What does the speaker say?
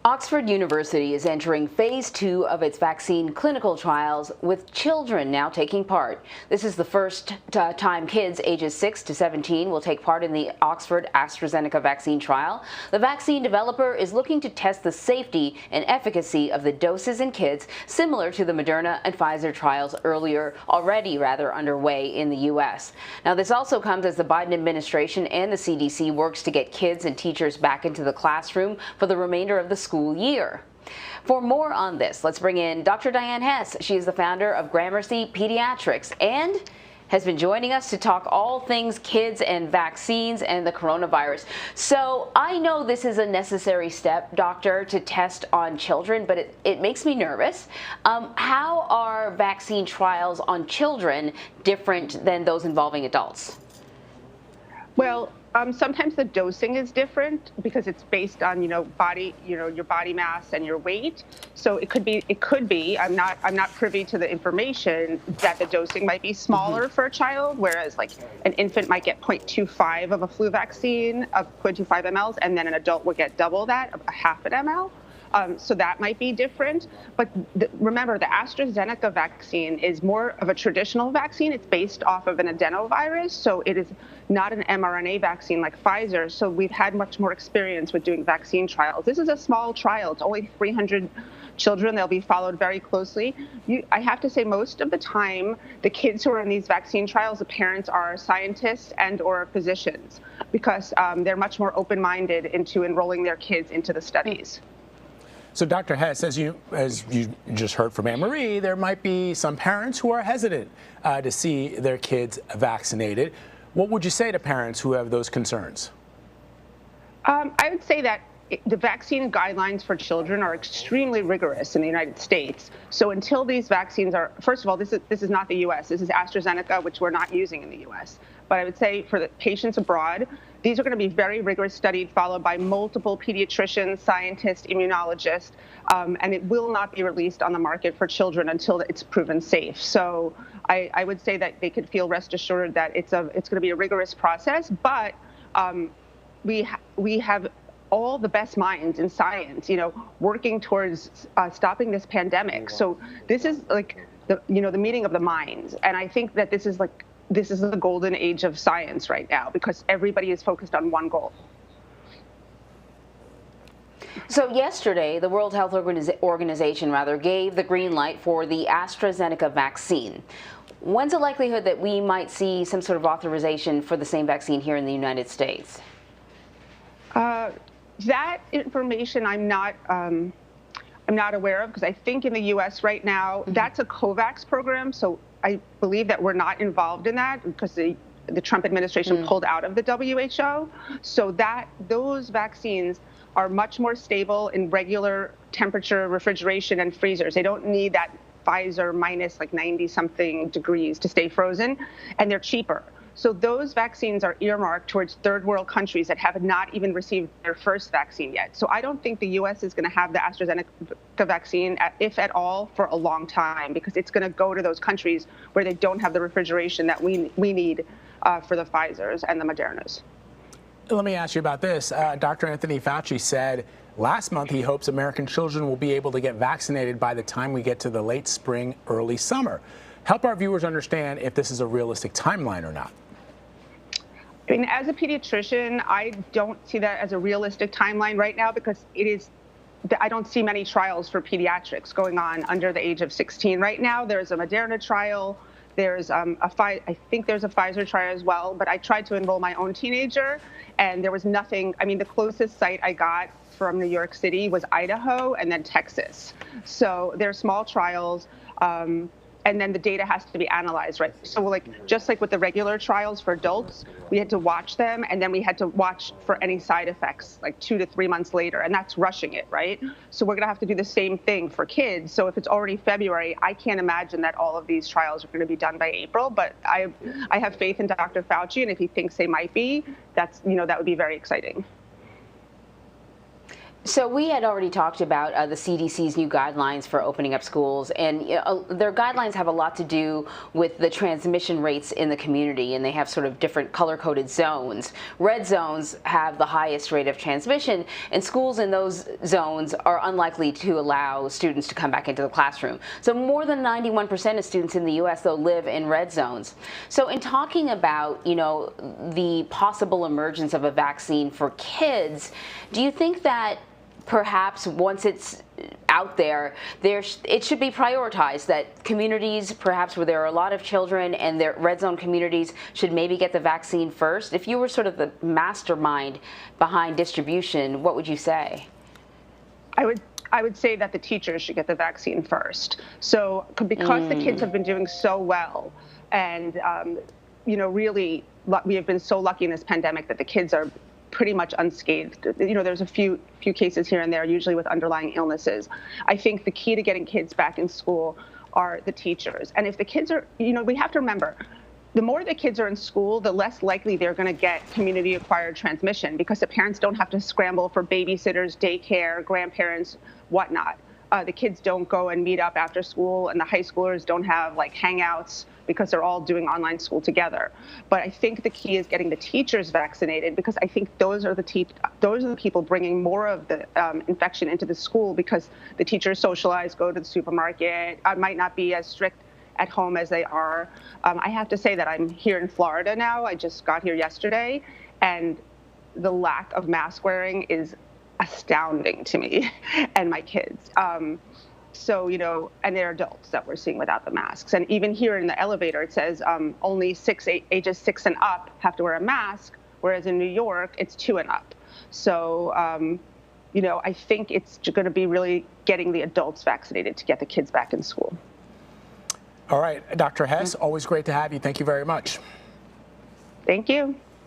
Oxford University is entering phase 2 of its vaccine clinical trials with children now taking part. This is the first time kids ages 6 to 17 will take part in the Oxford-AstraZeneca vaccine trial. The vaccine developer is looking to test the safety and efficacy of the doses in kids, similar to the Moderna and Pfizer trials already underway in the U.S. Now, this also comes as the Biden administration and the CDC works to get kids and teachers back into the classroom for the remainder of the school year. For more on this, let's bring in Dr. Dyan Hes. She is the founder of Gramercy Pediatrics and has been joining us to talk all things kids and vaccines and the coronavirus. So I know this is a necessary step, doctor, to test on children, but it makes me nervous. How are vaccine trials on children different than those involving adults? Well, sometimes the dosing is different because it's based on, your body mass and your weight. So it could be. I'm not privy to the information that the dosing might be smaller for a child, whereas like an infant might get 0.25 of a flu vaccine of 0.25 mLs, and then an adult would get double that, a half an ml. So that might be different. But remember, the AstraZeneca vaccine is more of a traditional vaccine. It's based off of an adenovirus, so it is not an mRNA vaccine like Pfizer. So we've had much more experience with doing vaccine trials. This is a small trial. It's only 300 children. They'll be followed very closely. I have to say, most of the time, the kids who are in these vaccine trials, the parents are scientists and/or physicians, because they're much more open-minded into enrolling their kids into the studies. So, Dr. Hes, as you just heard from Anne-Marie, there might be some parents who are hesitant to see their kids vaccinated. What would you say to parents who have those concerns? I would say that the vaccine guidelines for children are extremely rigorous in the United States. So until these vaccines are, first of all, this is not the U.S. This is AstraZeneca, which we're not using in the U.S. But I would say for the patients abroad, these are going to be very rigorous studied, followed by multiple pediatricians, scientists, immunologists, and it will not be released on the market for children until it's proven safe. So I would say that they could feel rest assured that it's going to be a rigorous process, but we have all the best minds in science, working towards stopping this pandemic. So this is like the meeting of the minds, and I think that this is the golden age of science right now because everybody is focused on one goal. So yesterday, the World Health Organization gave the green light for the AstraZeneca vaccine. When's the likelihood that we might see some sort of authorization for the same vaccine here in the United States? That information I'm not aware of, because I think in the U.S. right now, that's a COVAX program. So I believe that we're not involved in that because the Trump administration pulled out of the WHO. So those vaccines are much more stable in regular temperature refrigeration and freezers. They don't need that Pfizer minus 90-something degrees to stay frozen, and they're cheaper. So those vaccines are earmarked towards third world countries that have not even received their first vaccine yet. So I don't think the U.S. is going to have the AstraZeneca vaccine, if at all, for a long time, because it's going to go to those countries where they don't have the refrigeration that we need for the Pfizers and the Modernas. Let me ask you about this. Dr. Anthony Fauci said last month he hopes American children will be able to get vaccinated by the time we get to the late spring, early summer. Help our viewers understand if this is a realistic timeline or not. I mean, as a pediatrician, I don't see that as a realistic timeline right now because I don't see many trials for pediatrics going on under the age of 16 right now. There's a Moderna trial. There's I think there's a Pfizer trial as well, but I tried to enroll my own teenager and there was nothing. I mean, the closest site I got from New York City was Idaho and then Texas. So they're small trials. And then the data has to be analyzed, right? So just like with the regular trials for adults, we had to watch them, and then we had to watch for any side effects 2 to 3 months later, and that's rushing it, right? So we're gonna have to do the same thing for kids. So if it's already February, I can't imagine that all of these trials are gonna be done by April, but I have faith in Dr. Fauci, and if he thinks they might be, that would be very exciting. So we had already talked about the CDC's new guidelines for opening up schools, and their guidelines have a lot to do with the transmission rates in the community, and they have sort of different color-coded zones. Red zones have the highest rate of transmission, and schools in those zones are unlikely to allow students to come back into the classroom. So more than 91% of students in the U.S., though, live in red zones. So in talking about, the possible emergence of a vaccine for kids, do you think that perhaps once it's out there, it should be prioritized, that communities perhaps where there are a lot of children and their red zone communities should maybe get the vaccine first? If you were sort of the mastermind behind distribution, what would you say? I would say that the teachers should get the vaccine first. So because the kids have been doing so well, and really we have been so lucky in this pandemic that the kids are pretty much unscathed. There's a few cases here and there, usually with underlying illnesses. I think the key to getting kids back in school are the teachers. And if the kids are, we have to remember, the more the kids are in school, the less likely they're going to get community-acquired transmission, because the parents don't have to scramble for babysitters, daycare, grandparents, whatnot. The kids don't go and meet up after school, and the high schoolers don't have hangouts because they're all doing online school together. But I think the key is getting the teachers vaccinated, because I think those are the people bringing more of the infection into the school, because the teachers socialize, go to the supermarket, might not be as strict at home as they are. I have to say that I'm here in Florida now. I just got here yesterday, and the lack of mask wearing is astounding to me and my kids. And they're adults that we're seeing without the masks. And even here in the elevator, it says only ages 6 and up have to wear a mask, whereas in New York, it's 2 and up. So, I think it's going to be really getting the adults vaccinated to get the kids back in school. All right, Dr. Hes, always great to have you. Thank you very much. Thank you.